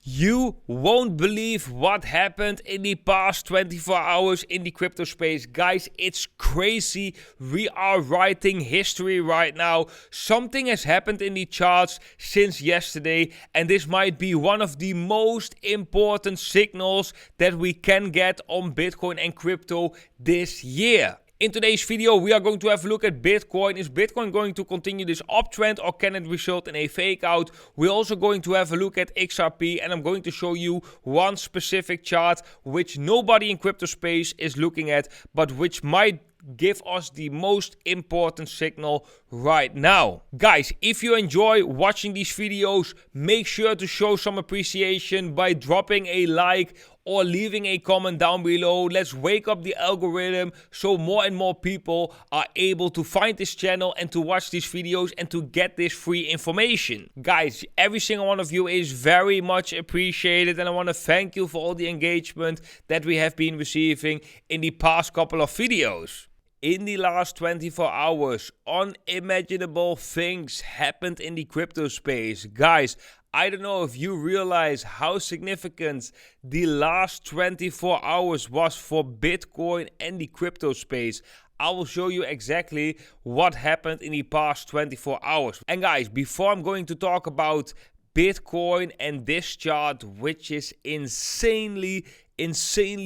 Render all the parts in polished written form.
You won't believe what happened in the past 24 hours in the crypto space. Guys, it's crazy. We are writing history right now. Something has happened in the charts since yesterday, and this might be one of the most important signals that we can get on Bitcoin and crypto this year. In today's video, we are going to have a look at Bitcoin. Is Bitcoin going to continue this uptrend, or can it result in a fake out? We're also going to have a look at XRP, and I'm going to show you one specific chart which nobody in crypto space is looking at, but which might give us the most important signal right now. Guys, if you enjoy watching these videos, make sure to show some appreciation by dropping a like or leaving a comment down below. Let's wake up the algorithm so more and more people are able to find this channel and to watch these videos and to get this free information. Guys, every single one of you is very much appreciated, and I want to thank you for all the engagement that we have been receiving in the past couple of videos. In the last 24 hours, unimaginable things happened in the crypto space. Guys, I don't know if you realize how significant the last 24 hours was for Bitcoin and the crypto space. I will show you exactly what happened in the past 24 hours. And guys, before I'm going to talk about Bitcoin and this chart, which is insanely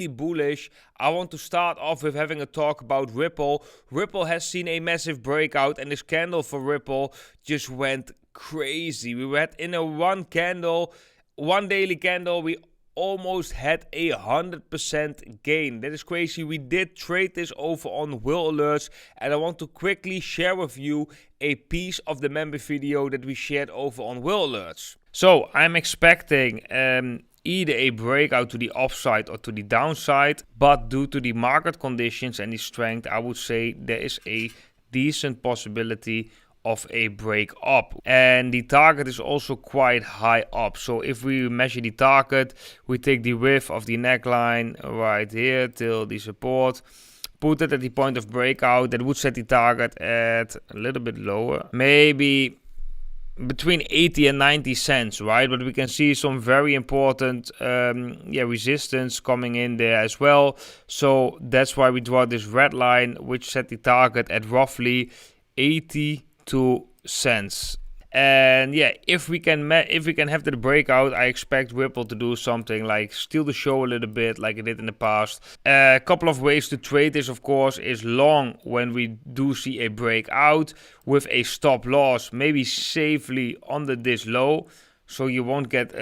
bullish, I want to start off with having a talk about Ripple. Ripple has seen a massive breakout, and this candle for Ripple just went crazy. We had in a one daily candle, we almost had 100% gain. That is crazy. We did trade this over on WhaleAlerts, and I want to quickly share with you a piece of the member video that we shared over on WhaleAlerts. So I'm expecting either a breakout to the upside or to the downside, but due to the market conditions and the strength, I would say there is a decent possibility of a break up, and the target is also quite high up. So if we measure the target, we take the width of the neckline right here till the support, put it at the point of breakout. That would set the target at a little bit lower, maybe between 80 and 90 cents, right? But we can see some very important resistance coming in there as well. So that's why we draw this red line, which set the target at roughly 82 cents. And yeah, if we can have the breakout, I expect Ripple to do something like steal the show a little bit like it did in the past. A couple of ways to trade this, of course, is long when we do see a breakout with a stop loss, maybe safely under this low, so you won't get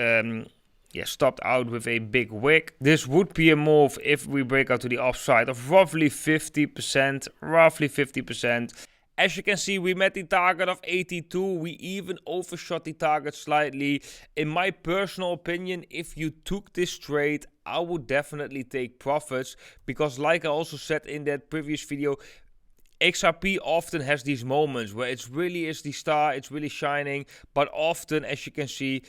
stopped out with a big wick. This would be a move if we break out to the upside of roughly 50%. As you can see, we met the target of 82. We even overshot the target slightly. In my personal opinion, if you took this trade, I would definitely take profits, because like I also said in that previous video, XRP often has these moments where it really is the star, it's really shining, but often, as you can see,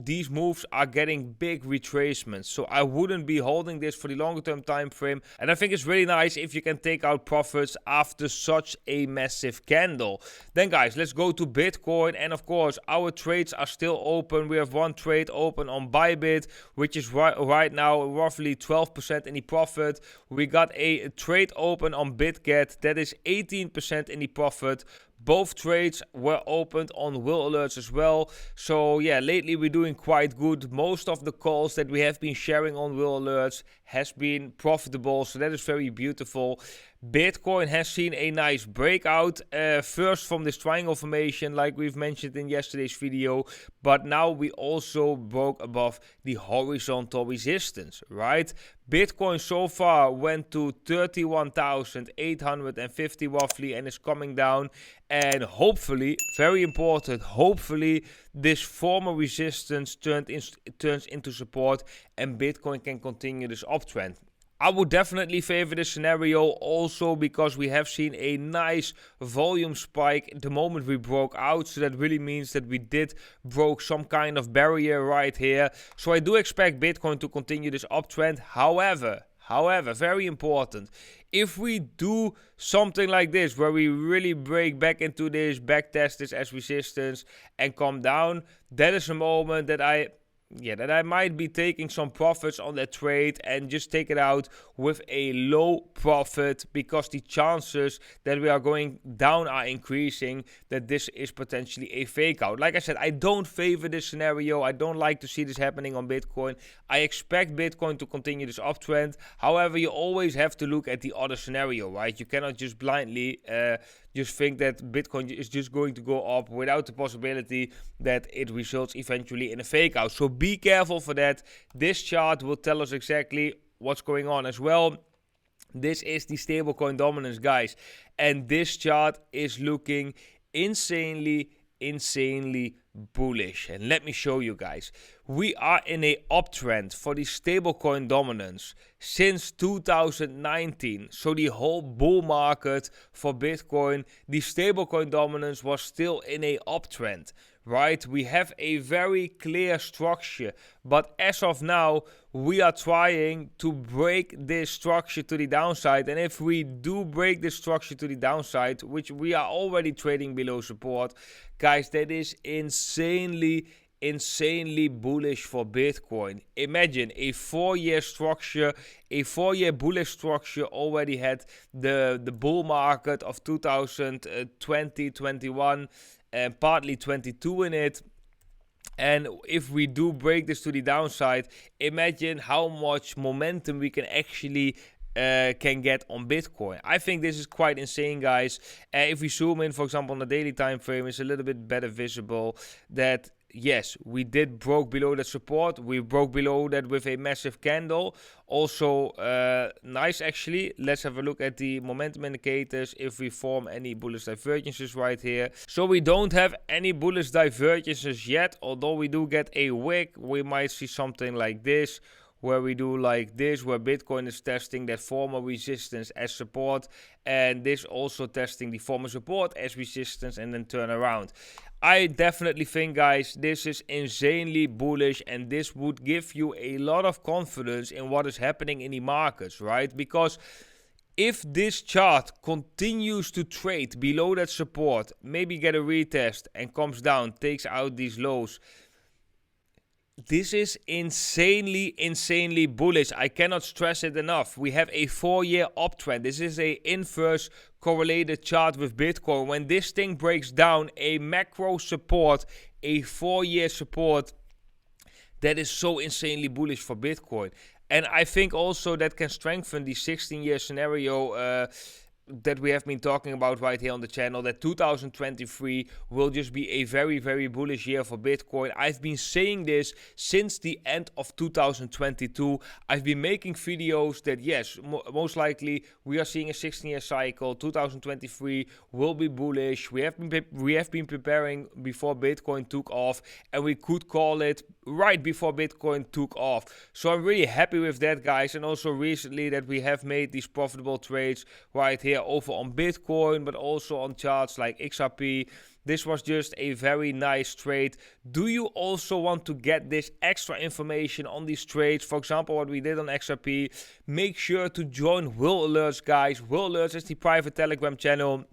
these moves are getting big retracements. So I wouldn't be holding this for the longer term time frame, and I think it's really nice if you can take out profits after such a massive candle. Then guys, let's go to Bitcoin, and of course our trades are still open. We have one trade open on Bybit, which is right now roughly 12% in the profit. We got a trade open on BitGet that is 18% in the profit. Both trades were opened on WhaleAlerts as well. So yeah, lately we're doing quite good. Most of the calls that we have been sharing on WhaleAlerts has been profitable, so that is very beautiful. Bitcoin has seen a nice breakout, first from this triangle formation like we've mentioned in yesterday's video, but now we also broke above the horizontal resistance, right? Bitcoin so far went to 31,850 roughly and is coming down, and hopefully, very important, hopefully this former resistance turns into support and Bitcoin can continue this uptrend. I would definitely favor this scenario also because we have seen a nice volume spike the moment we broke out. So that really means that we did broke some kind of barrier right here. So I do expect Bitcoin to continue this uptrend. However, very important, if we do something like this where we really break back into this, back test this as resistance and come down, that is a moment that I that I might be taking some profits on that trade and just take it out with a low profit, because the chances that we are going down are increasing, that this is potentially a fake out. Like I said, I don't favor this scenario. I don't like to see this happening on Bitcoin. I expect Bitcoin to continue this uptrend. However, you always have to look at the other scenario, right? You cannot just blindly just think that Bitcoin is just going to go up without the possibility that it results eventually in a fake out. So be careful for that. This chart will tell us exactly what's going on as well. This is the stablecoin dominance, guys, and this chart is looking insanely bullish. And let me show you guys, we are in a uptrend for the stablecoin dominance since 2019. So the whole bull market for Bitcoin, the stablecoin dominance was still in a uptrend, right? We have a very clear structure, but as of now, we are trying to break this structure to the downside. And if we do break this structure to the downside, which we are already trading below support, guys, that is insanely bullish for Bitcoin. Imagine a 4-year structure, a 4-year bullish structure already had the bull market of 2020, 21, and partly 22 in it. And if we do break this to the downside, imagine how much momentum we can actually can get on Bitcoin. I think this is quite insane, guys. If we zoom in, for example, on the daily time frame, it's a little bit better visible that yes, we did broke below that support. We broke below that with a massive candle. Also nice, actually. Let's have a look at the momentum indicators if we form any bullish divergences right here. So we don't have any bullish divergences yet, although we do get a wick. We might see something like this, where we do like this, where Bitcoin is testing that former resistance as support, and this also testing the former support as resistance, and then turn around. I definitely think, guys, this is insanely bullish, and this would give you a lot of confidence in what is happening in the markets, right? Because if this chart continues to trade below that support, maybe get a retest and comes down, takes out these lows, this is insanely bullish. I cannot stress it enough. We have a 4-year uptrend. This is a inverse correlated chart with Bitcoin. When this thing breaks down, a macro support, a 4-year support, that is so insanely bullish for Bitcoin. And I think also that can strengthen the 16-year scenario that we have been talking about right here on the channel, that 2023 will just be a very bullish year for Bitcoin. I've been saying this since the end of 2022. I've been making videos that yes, most likely we are seeing a 16-year cycle. 2023 will be bullish. We have been preparing before Bitcoin took off, and we could call it right before Bitcoin took off. So I'm really happy with that, guys. And also recently that we have made these profitable trades right here over on Bitcoin, but also on charts like XRP. This was just a very nice trade. Do you also want to get this extra information on these trades? For example, what we did on XRP, make sure to join WhaleAlerts, guys. WhaleAlerts is the private Telegram channel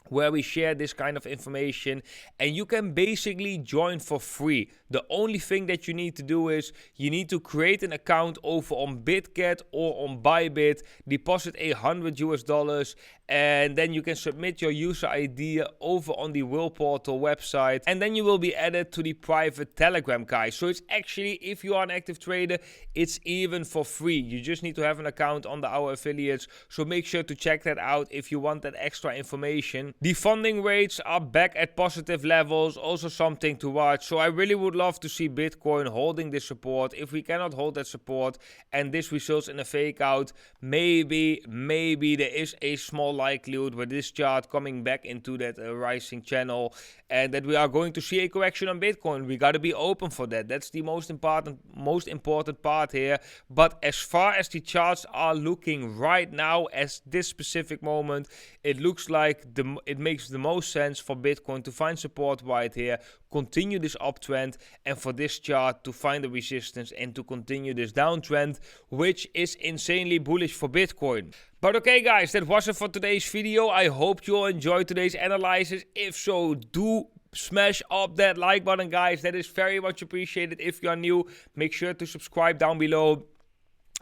where we share this kind of information, and you can basically join for free. The only thing that you need to do is you need to create an account over on Bitget or on Bybit, deposit $100, and then you can submit your user ID over on the Will Portal website, and then you will be added to the private Telegram, guys. So it's actually, if you are an active trader, it's even for free. You just need to have an account on our affiliates, so make sure to check that out if you want that extra information. The funding rates are back at positive levels, also something to watch. So I really would love to see Bitcoin holding this support. If we cannot hold that support and this results in a fake out, maybe there is a small likelihood with this chart coming back into that rising channel, and that we are going to see a correction on Bitcoin. We got to be open for that. That's the most important part here. But as far as the charts are looking right now, as this specific moment, it looks like it makes the most sense for Bitcoin to find support right here, continue this uptrend, and for this chart to find a resistance and to continue this downtrend, which is insanely bullish for Bitcoin. But okay, guys, that was it for today's video. I hope you all enjoyed today's analysis. If so, do smash up that like button, guys. That is very much appreciated. If you are new, make sure to subscribe down below.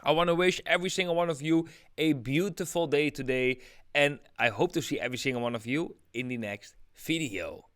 I want to wish every single one of you a beautiful day today, and I hope to see every single one of you in the next video.